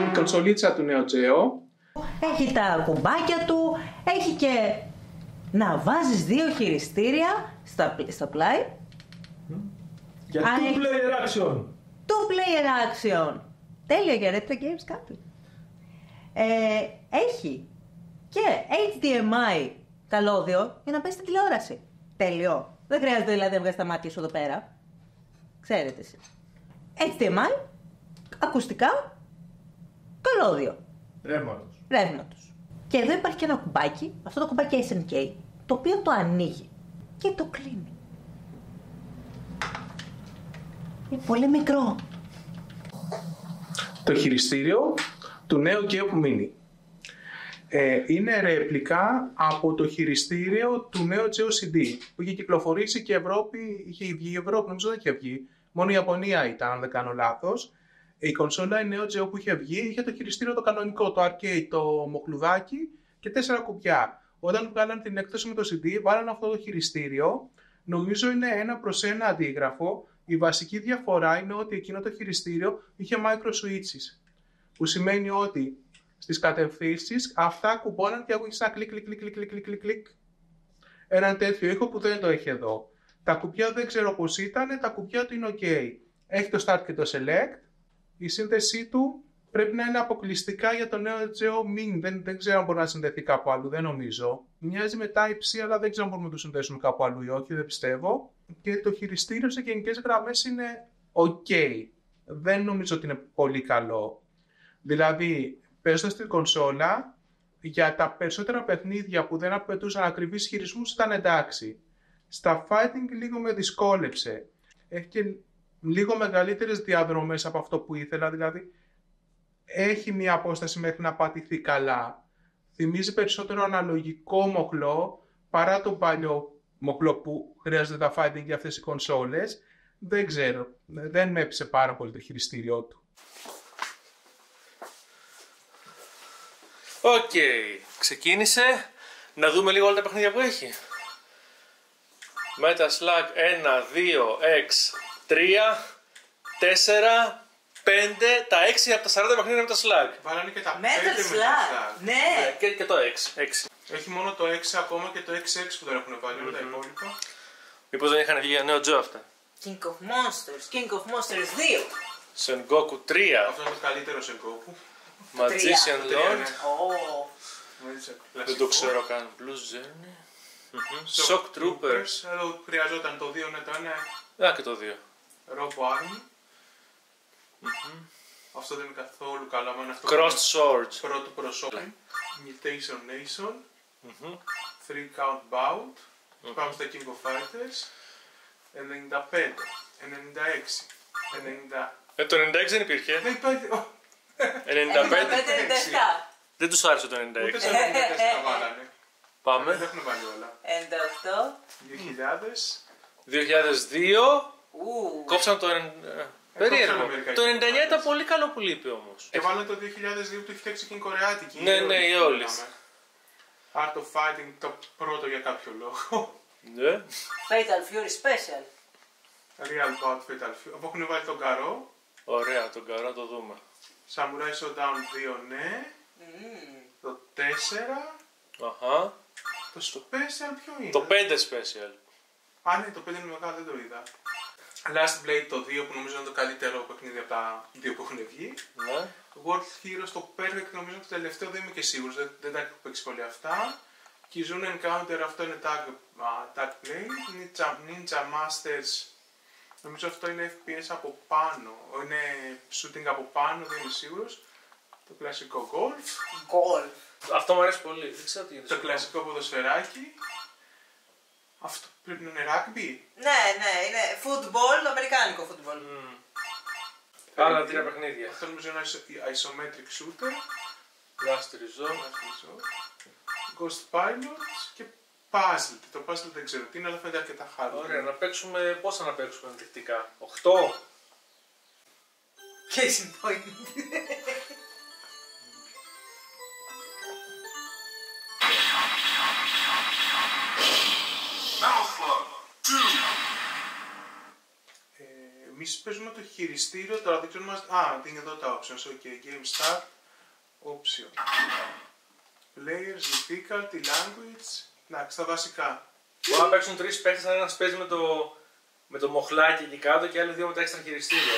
Η κονσολίτσα του Neo Geo. Έχει τα κουμπάκια του, έχει και να βάζεις δύο χειριστήρια στο πλάι. Για two player action. Two player action. Τέλειο για retro games κάτι. Έχει και HDMI καλώδιο για να πες στην τηλεόραση. Τέλειο. Δεν χρειάζεται δηλαδή να βγάλεις τα μάτια σου εδώ πέρα. Ξέρετε εσείς. HDMI, ακουστικά, καλώδιο. Ρεύματος. Και εδώ υπάρχει και ένα κουμπάκι, αυτό το κουμπάκι SNK, το οποίο το ανοίγει και το κλείνει. Είναι πολύ μικρό. Το χειριστήριο του Neo Geo Mini. Είναι ρέπλικα από το χειριστήριο του Neo Geo CD που είχε κυκλοφορήσει και Ευρώπη, είχε βγει η Ευρώπη, νομίζω δεν είχε βγει. Μόνο η Ιαπωνία ήταν, αν δεν κάνω λάθος. Η κονσόλα η Neo Geo που είχε βγει είχε το χειριστήριο το κανονικό, το arcade, το μοχλουδάκι και 4 κουμπιά. Όταν βγάλαν την έκδοση με το CD, βάλαν αυτό το χειριστήριο. Νομίζω είναι 1:1 αντίγραφο. Η βασική διαφορά είναι ότι εκείνο το χειριστήριο είχε micro switches. Που σημαίνει ότι στις κατευθύνσεις αυτά κουμπώναν και ακούγες ένα κλικ. Έναν τέτοιο ήχο που δεν το έχει εδώ. Τα κουμπιά δεν ξέρω πώς ήταν, τα κουμπιά του είναι ok. Έχει το start και το select. Η σύνδεσή του πρέπει να είναι αποκλειστικά για το Neo Geo Mini. Δεν ξέρω αν μπορεί να συνδεθεί κάπου αλλού, δεν νομίζω. Μοιάζει με Type-C, αλλά δεν ξέρω αν μπορούμε να το συνδέσουμε κάπου αλλού ή όχι, δεν πιστεύω. Και το χειριστήριο σε γενικές γραμμές είναι ok. Δεν νομίζω ότι είναι πολύ καλό. Δηλαδή, παίζοντας στην κονσόλα, για τα περισσότερα παιχνίδια που δεν απαιτούσαν ακριβείς χειρισμούς ήταν εντάξει. Στα fighting λίγο με δυσκόλεψε. Έχει και λίγο μεγαλύτερες διαδρομές από αυτό που ήθελα, δηλαδή έχει μια απόσταση μέχρι να πατηθεί καλά. Θυμίζει περισσότερο αναλογικό μοχλό παρά το παλιό μοχλό που χρειάζεται τα fighting για αυτές οι κονσόλες. Δεν ξέρω, δεν με έπεισε πάρα πολύ το χειριστήριό του. Οκ, ξεκίνησε. Να δούμε λίγο όλα τα παιχνίδια που έχει. Metal Slug 1, 2, X, 3, 4, 5, τα 6 από τα 40 παιχνίδια Metal Slug. Βάλανε και τα 5 Metal Slug, ναι. Και το X. Έχει μόνο το 6 ακόμα και το 6X που δεν έχουν βάλει, όλα τα υπόλοιπα. Μήπως δεν είχαν βγει για Neo Geo αυτά. King of Monsters 2. Sengoku 3. Αυτό είναι το καλύτερο Sengoku. Magician Lord. Δεν το ξέρω καν. Blue Journey. Shock Troopers. Εδώ χρειαζόταν το 2, ναι, το 1. Και το 2. Robo Army. Αυτό δεν είναι καθόλου καλό. Crossed Swords. Πρώτο προσώπου. Mutation Nation. 3 Count Bout. Πάμε στα King of Fighters. 95. 96. 90. Το 96 δεν υπήρχε. Δεν υπάρχει. 95-97. Δεν τους άρεσε το 96. Ούτε σε 94 τα βάλανε. Πάμε. Δεν έχουν βάλει όλα. 98. 2002. Κόψαν το 90. Περίεργο. Το 99 ήταν πολύ καλό που λείπει όμως. Και βάλανε το 2002 που έχει φτιάξει και η Κορεάτικη. Ναι, η Όλης. Art of Fighting το πρώτο για κάποιο λόγο. Ναι. Fatal Fury Special. Real Bout Fatal Fury. Όπου έχουν βάλει τον Καρό. Ωραία, τον καρό το δούμε. Samurai Showdown 2, ναι. Το 4. Αχα. Το Special ποιο είναι? Το 5 Special. Α, ναι, το 5 είναι μεγάλο, δεν το είδα. Last Blade το 2 που νομίζω είναι το καλύτερο παιχνίδι από τα 2 που έχουν βγει. Ναι. World Heroes το Perfect νομίζω είναι το τελευταίο, δεν είμαι και σίγουρος, δεν τα έχω παίξει πολύ αυτά. Kizuna Encounter αυτό είναι tag play. Ninja Masters νομίζω αυτό είναι FPS από πάνω, είναι shooting από πάνω, δεν είμαι σίγουρος. Το κλασικό Golf. Αυτό μου αρέσει πολύ. Δεν ξέρω τι είναι. Το κλασικό ποδοσφαιράκι. Αυτό πρέπει να είναι rugby. Ναι, είναι football, αμερικάνικο football. Άλλα 3 παιχνίδια. Αυτό νομίζω είναι isometric shooter. Last Resort. Ghost Pilot και Puzzle. Το Puzzle δεν ξέρω τι είναι, αλλά φαίνεται αρκετά χάρη. Ωραία, να παίξουμε. Πόσα να παίξουμε ενδεικτικά? 8. Case in point. Εμείς παίζουμε το χειριστήριο, τώρα δεν ξέρουμε... Α, είναι εδώ τα options, ok. Game start, option. Players, difficulty, language, εντάξει, τα βασικά. Μπορεί να παίξουν 3 παίκτες, αν ένας παίζει με το μοχλάκι εκεί κάτω και άλλοι 2 με τα έξτρα χειριστήρια.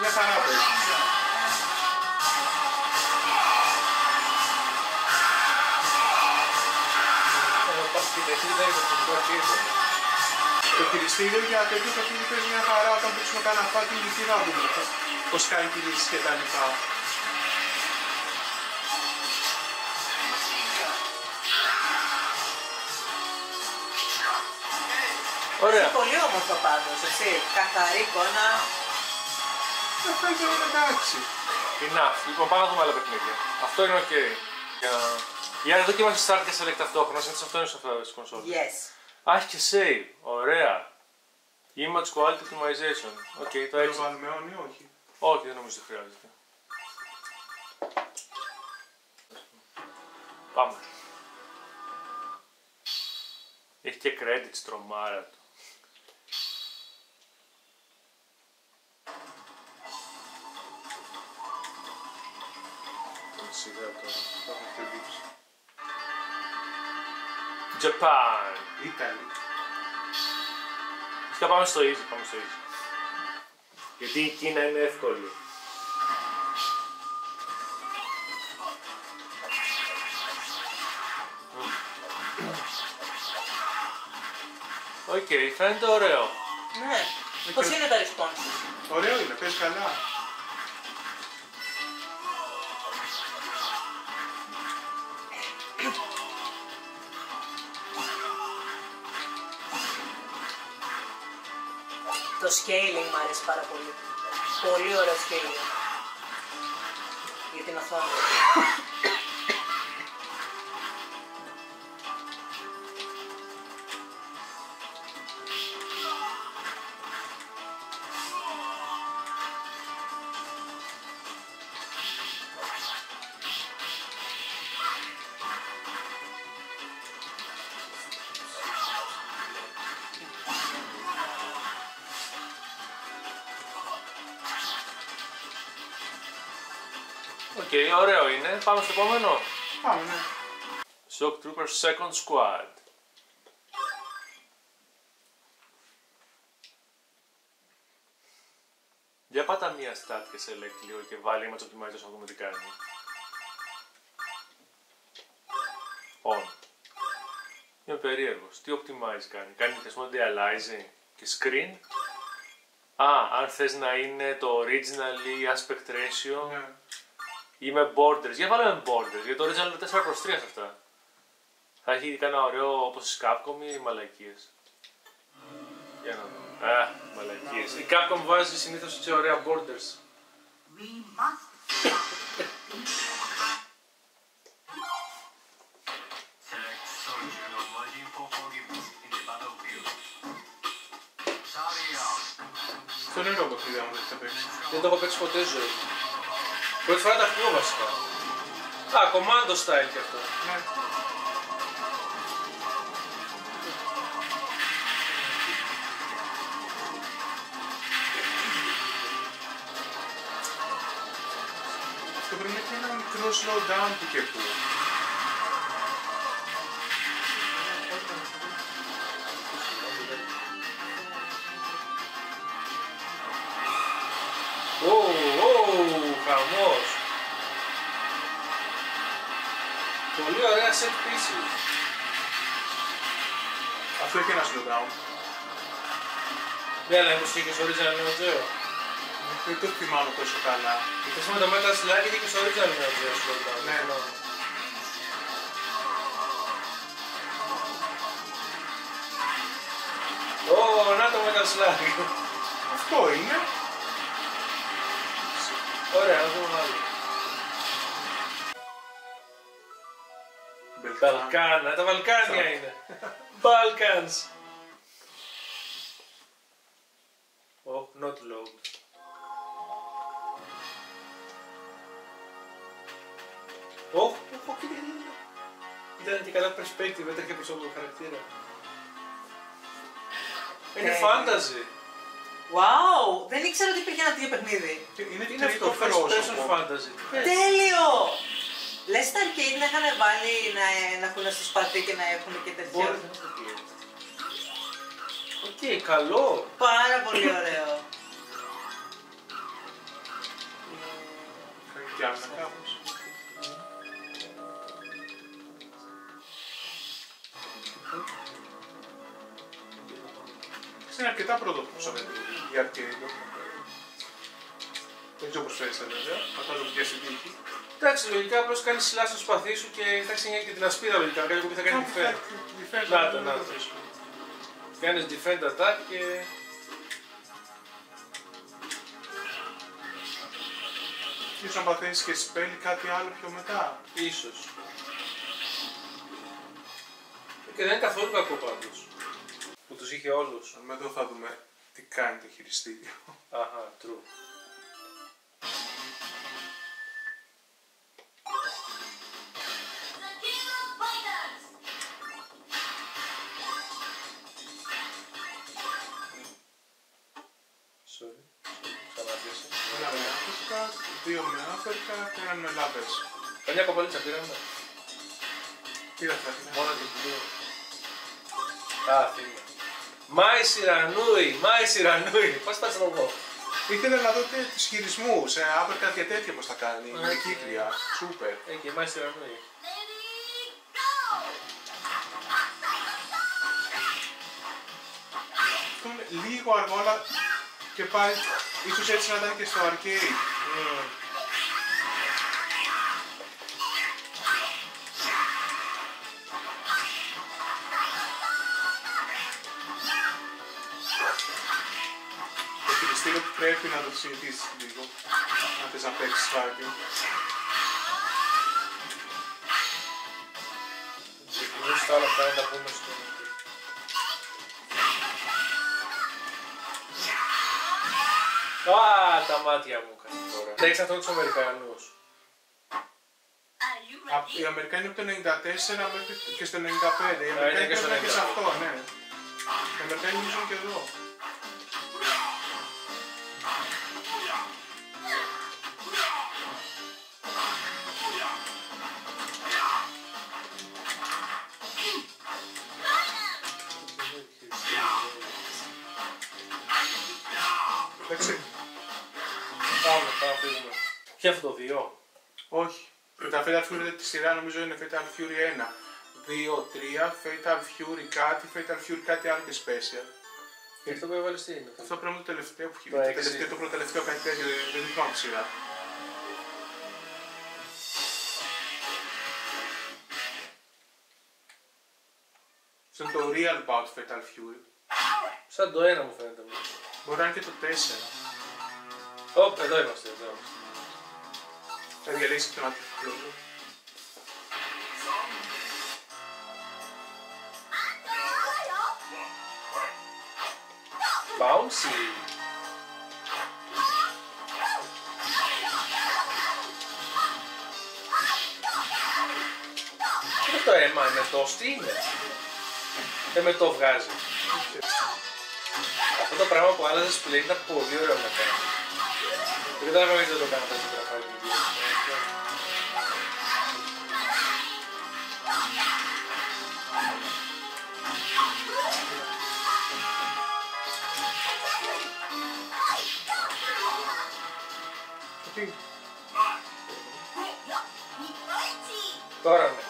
Μια χαρά παίζει. Το χειριστήριο για τέτοιο παιχνίδι παίζει μια χαρά όταν παίξουμε κανένα fucking γιατί να δούμε πώς κάνει κινήσεις και τα λοιπά. Ωραία. Είναι πολύ όμορφο πάντως, έτσι. Καθαρή εικόνα. Δεν φαίνεται όλα εντάξει. Enough. Λοιπόν, πάμε να δούμε άλλα παιχνίδια. Αυτό είναι ok. Για να δοκιμάσεις start και select ταυτόχρονα, συνήθως αυτό είναι σε αυτές τις κονσόλες. Yes. Α, έχει και save. Ωραία. Image quality optimization. Οκ, το Θα το έξι. βάλουμε on ή όχι. Όχι, δεν νομίζω ότι χρειάζεται. Πάμε. Έχει και credits, τρομάρα του. Σιγά τώρα, θα έχουμε τελείψει. Japan. Italy. Φυσικά πάμε στο easy, πάμε στο easy. Γιατί η Κίνα είναι εύκολη. Οκ, φαίνεται ωραίο. Ναι. Πώς είναι τα response? Ωραίο είναι, πες καλά. Το scaling μου αρέσει πάρα πολύ. Πολύ ωραίο scaling. Για την οθόνη. Οκ, ωραίο είναι. Πάμε στο επόμενο. Πάμε, ναι. Shock Troopers Second Squad. Για πάτα μία stat και select λίγο και βάλει image optimization να δούμε τι κάνει. On. Είναι περίεργος. Τι optimize κάνει? Κάνει ας πούμε dialyzing και screen. Α, αν θες να είναι το original ή aspect ratio Ναι. ή με borders. Για βάλε με borders, γιατί το original είναι 4x3 σε αυτά. Θα έχει κανένα ωραίο όπως η Capcom ή μαλακίες? Για να δούμε. Α, μαλακίες. Η Capcom βάζει συνήθως έτσι ωραία borders. Αυτό είναι ωραίο παιχνίδι άμα δεν θα παίξει. Δεν το έχω παίξει ποτέ ζωή. Πρώτη φορά τα ακούω βασικά. Α, commando style και αυτό. Ναι. Αυτό πρέπει να έχει ένα μικρό slowdown του και που. Χαμός. Πολύ ωραία set pieces. Αυτό έχει ένα slowdown. Ναι, αλλά μήπως είχε και στο original Neo Geo. Δεν το θυμάμαι τόσο καλά. Γιατί με το Metal Slug είχε και στο original Neo Geo slowdown. Ναι. Ω, να το Metal Slug. Αυτό είναι. Ωραία, να δούμε άλλο. Βαλκάνα, τα Βαλκάνια είναι. Balkans. Oh, not load. Ήταν και καλά perspective, ήταν και προσωπικό χαρακτήρα. Είναι fantasy. Wow! Δεν ήξερα ότι υπήρχε ένα τέτοιο παιχνίδι. Είναι αυτό, first person fantasy. Τέλειο! Λες στα arcade να είχαν βάλει να έχουν στο σπαθί και να έχουν και τέτοια. Οκ, καλό. Πάρα πολύ ωραίο. Χριστιανά κάπως. Είναι αρκετά πρωτοπροσωπικό η arcade. Δεν ξέρω πώς φέρεσαι βέβαια, φαντάζομαι και στην τύχη. Εντάξει, λογικά απλώς κάνεις σιλά στο σπαθί σου και θα ξενιάει και την ασπίδα λογικά. Κάτι που θα κάνει defend. Να το. Κάνεις defend attack και... Ίσως να παθαίνεις και spell κάτι άλλο πιο μετά. Ίσως. Και δεν είναι καθόλου κακό πάντως. Που τους είχε όλους. Με εδώ θα δούμε τι κάνει το χειριστήριο. Αχα, true. Sorry. Ξαναπιάσε. Ένα με uppercut, δύο με uppercut και έναν με λάβες. Καμιά κοπαλίτσα πήραμε. Πήρα θα την Μόνο την πλήρω. Α, θυμάμαι. Μάη Σιρανούι. Πώς πας να το πω. Ήθελα να δω τους χειρισμούς, uppercut και τέτοια πώς θα κάνει. Είναι κύκλια, σούπερ. Και Μάη Σιρανούι. Αυτό είναι λίγο αργό, αλλά και πάλι ίσως έτσι να ήταν και στο arcade. Το χειριστήριο πρέπει να το συνηθίσεις λίγο, αν θες να παίξεις φάκι. Ξεκινήσεις τα άλλα αυτά να τα πούμε στο... Α, τα μάτια μου κάνει τώρα. Θα έχεις αυτό τους Αμερικανούς. Οι Αμερικάνοι από το 94 μέχρι και στο 95. Οι Αμερικάνοι και στο παίζουν και σε 98. αυτό, ναι. Οι Αμερικάνοι μιλήσουν και εδώ. Εντάξει. Πάμε, πήγουμε. Και αυτό το 2. Όχι. Τα Fatal Fury τη σειρά νομίζω είναι Fatal Fury 1, 2, 3, Fatal Fury κάτι, Fatal Fury κάτι άλλο και Special. Και αυτό που έβαλες τι είναι. Αυτό πρέπει να είναι το τελευταίο που έχει Το βγει. Το έξι. τελευταίο, το προτελευταίο κάτι τέτοιο, δεν θυμάμαι τη σειρά. Αυτό είναι το Real Bout Fatal Fury. Σαν το 1 μου φαίνεται. Μπορεί να είναι και το 4. Ωπ, εδώ είμαστε, εδώ είμαστε. Θα διαλέξει τον αντίθετο. Bouncy. Τι είναι το αίμα, εμετός, τι είναι. Εμετό βγάζει. Αυτό το πράγμα που άλλαζες πλέον ήταν πολύ ωραίο να κάνει. Δεν κατάλαβα γιατί δεν το κάνω τόσο γραφάκι. Τι. Τώρα ναι.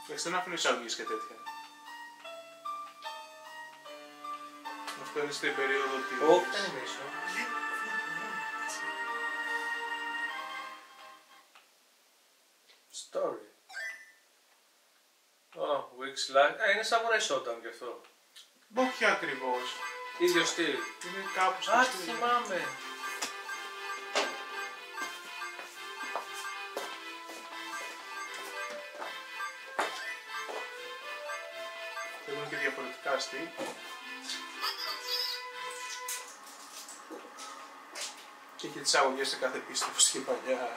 Εντάξει, δεν αφήνω εισαγωγές και τέτοια. Αυτό είναι στην περίοδο της... Όχι, δεν είναι ίσο. Story. Weeks Lag. Είναι Samurai Shodown κι αυτό. Όχι ακριβώς. Ίδιο στυλ. Είναι κάπου στο Α, τι στυλ. θυμάμαι. διαφορετικά στυλ. Και έχει τις αγωγές σε κάθε πίστη όπως και παλιά.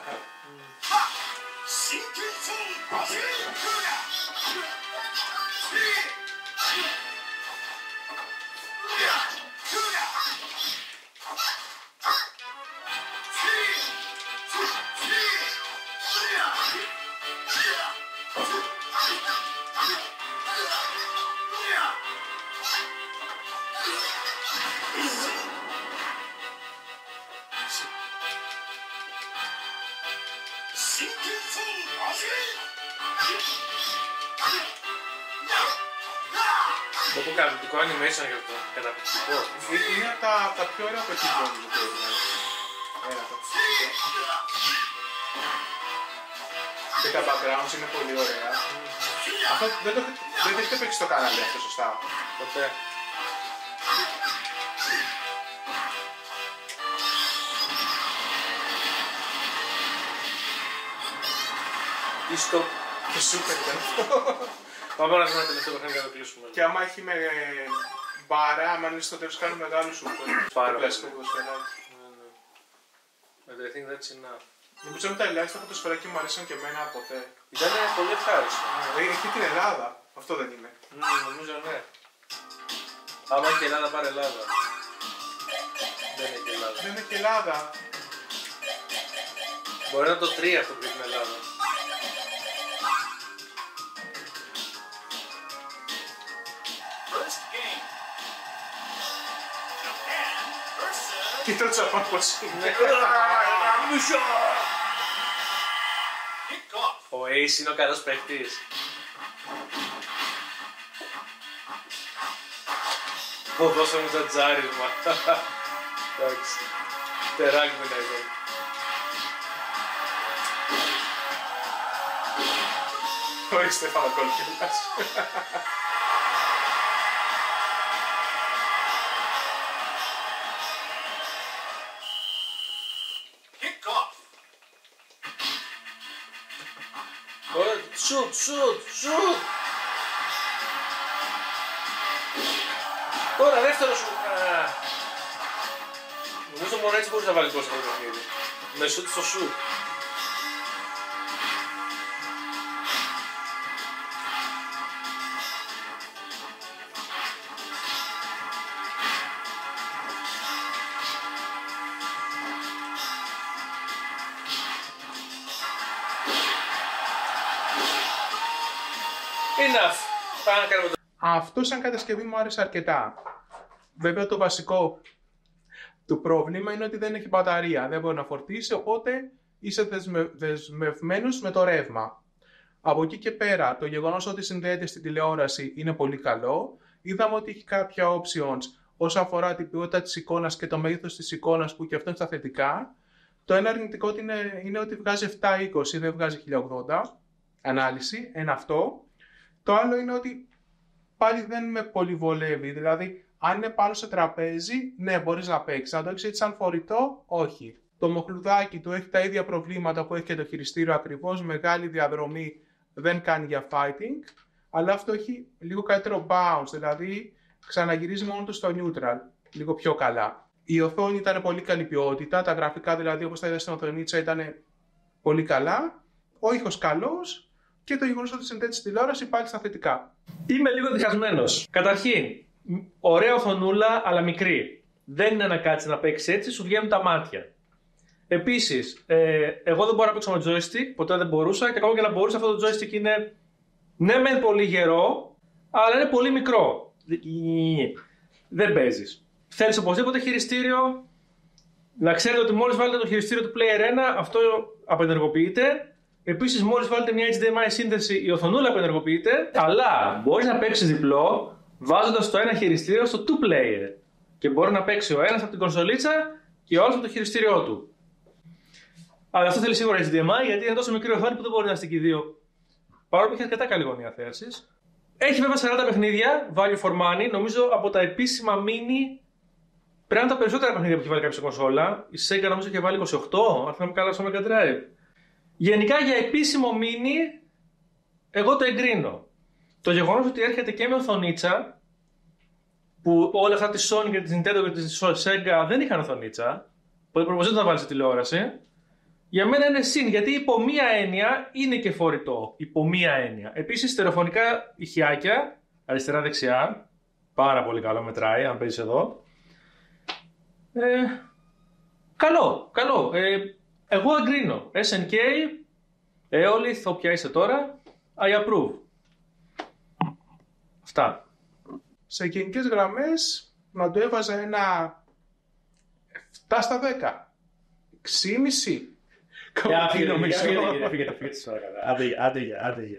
Το καταπληκτικό animation γι' αυτό. Καταπληκτικό. Είναι από τα πιο ωραία που έχει βγει το δηλαδή. Ένα από τα και τα backgrounds είναι πολύ ωραία. Αυτό δεν το έχετε παίξει στο κανάλι αυτό σωστά. Ποτέ. Ή στο... Και σούπερ ήταν αυτό. Πάμε να δούμε τελευταίο παιχνίδι για να το κλείσουμε. Και άμα έχει με μπάρα, άμα είναι στο τέλος κάνουν μεγάλο σούπερ. Πάρα το κλασικό ποδοσφαιράκι. But I think that's enough. Νομίζω ότι τα ελάχιστα ποδοσφαιράκια μου αρέσαν και εμένα ποτέ. Ήταν πολύ ευχάριστο. Έχει την Ελλάδα. Αυτό δεν είναι. Νομίζω ναι. Άμα έχει Ελλάδα, πάρε Ελλάδα. Δεν έχει Ελλάδα. Δεν έχει Ελλάδα. Μπορεί να είναι το 3 αυτό που έχει την Ελλάδα. Και το Τζαπάν πως είναι. Ο Ace είναι ο καλός παίκτης. Δώσαμε το τζάρισμα. Εντάξει. Τεράκι με εδώ. Ορίστε φαλακόλ κιόλας. Σουτ, σουτ, σουτ! Τώρα δεύτερο σουτ! Νομίζω μόνο έτσι μπορείς να βάλεις κόσμο το παιχνίδι. Με σουτ στο σουτ. Enough. Πάμε να κάνουμε το... Αυτό σαν κατασκευή μου άρεσε αρκετά. Βέβαια το βασικό του πρόβλημα είναι ότι δεν έχει μπαταρία. Δεν μπορεί να φορτίσει, οπότε είσαι δεσμευμένος με το ρεύμα. Από εκεί και πέρα, το γεγονός ότι συνδέεται στην τηλεόραση είναι πολύ καλό. Είδαμε ότι έχει κάποια options όσον αφορά την ποιότητα της εικόνας και το μέγεθος της εικόνας που και αυτό είναι στα θετικά. Το ένα αρνητικό είναι ότι βγάζει 720, δεν βγάζει 1080 ανάλυση, ένα αυτό. Το άλλο είναι ότι πάλι δεν με πολύ βολεύει, δηλαδή αν είναι πάνω σε τραπέζι, ναι μπορείς να παίξεις, αν το έχεις έτσι σαν φορητό, όχι. Το μοχλουδάκι του έχει τα ίδια προβλήματα που έχει και το χειριστήριο ακριβώς, μεγάλη διαδρομή δεν κάνει για fighting, αλλά αυτό έχει λίγο καλύτερο bounce, δηλαδή ξαναγυρίζει μόνο του στο neutral, λίγο πιο καλά. Η οθόνη ήταν πολύ καλή ποιότητα, τα γραφικά δηλαδή όπως τα είδα στην οθονίτσα ήταν πολύ καλά, ο ήχος καλός, και το γεγονός ότι συνδέεται στη τηλεόραση πάλι στα θετικά. Είμαι λίγο διχασμένος. Καταρχήν, ωραία οθονούλα, αλλά μικρή. Δεν είναι να κάτσει να παίξει έτσι, σου βγαίνουν τα μάτια. Επίσης, εγώ δεν μπορώ να παίξω με joystick, ποτέ δεν μπορούσα, και ακόμα και να μπορούσα, αυτό το joystick είναι ναι μεν πολύ γερό, αλλά είναι πολύ μικρό. Δεν παίζεις. Θέλεις οπωσδήποτε χειριστήριο. Να ξέρετε ότι μόλις βάλετε το χειριστήριο του Player 1, αυτό απενεργοποιείται. Επίσης, μόλις βάλετε μια HDMI σύνδεση, η οθονούλα απενεργοποιείται. Αλλά μπορείς να παίξεις διπλό βάζοντας το ένα χειριστήριο στο 2-player. Και μπορεί να παίξει ο ένας από την κονσολίτσα και ο άλλος από το χειριστήριό του. Αλλά αυτό θέλει σίγουρα HDMI, γιατί είναι τόσο μικρή οθόνη που δεν μπορεί να στείλει δύο. Παρόλο που έχει αρκετά καλή γωνία θέρσης. Έχει βέβαια 40 παιχνίδια, value for money. Νομίζω από τα επίσημα mini πρέπει να τα περισσότερα παιχνίδια που έχει βάλει κάποια κονσόλα. Η Sega νομίζω είχε βάλει 28, αν θυμάμαι καλά, στο Mega Drive. Γενικά για επίσημο mini, εγώ το εγκρίνω. Το γεγονός ότι έρχεται και με οθονίτσα που όλα αυτά τη Sony και τη Nintendo και τη Sega δεν είχαν οθονίτσα, που προποσδόταν να βάλει στη τηλεόραση, για μένα είναι συν, γιατί υπό μία έννοια είναι και φορητό. Υπό μία έννοια. Επίσης, στερεοφωνικά ηχιάκια, αριστερά-δεξιά, πάρα πολύ καλό, μετράει, αν παίζεις εδώ. Καλό. Εγώ εγκρίνω. SNK, Eolith, όποια είστε τώρα, I approve. Αυτά. Σε γενικές γραμμές, να το έβαζα ένα 7 στα 10. 6,5. Φύγετε, Άντε,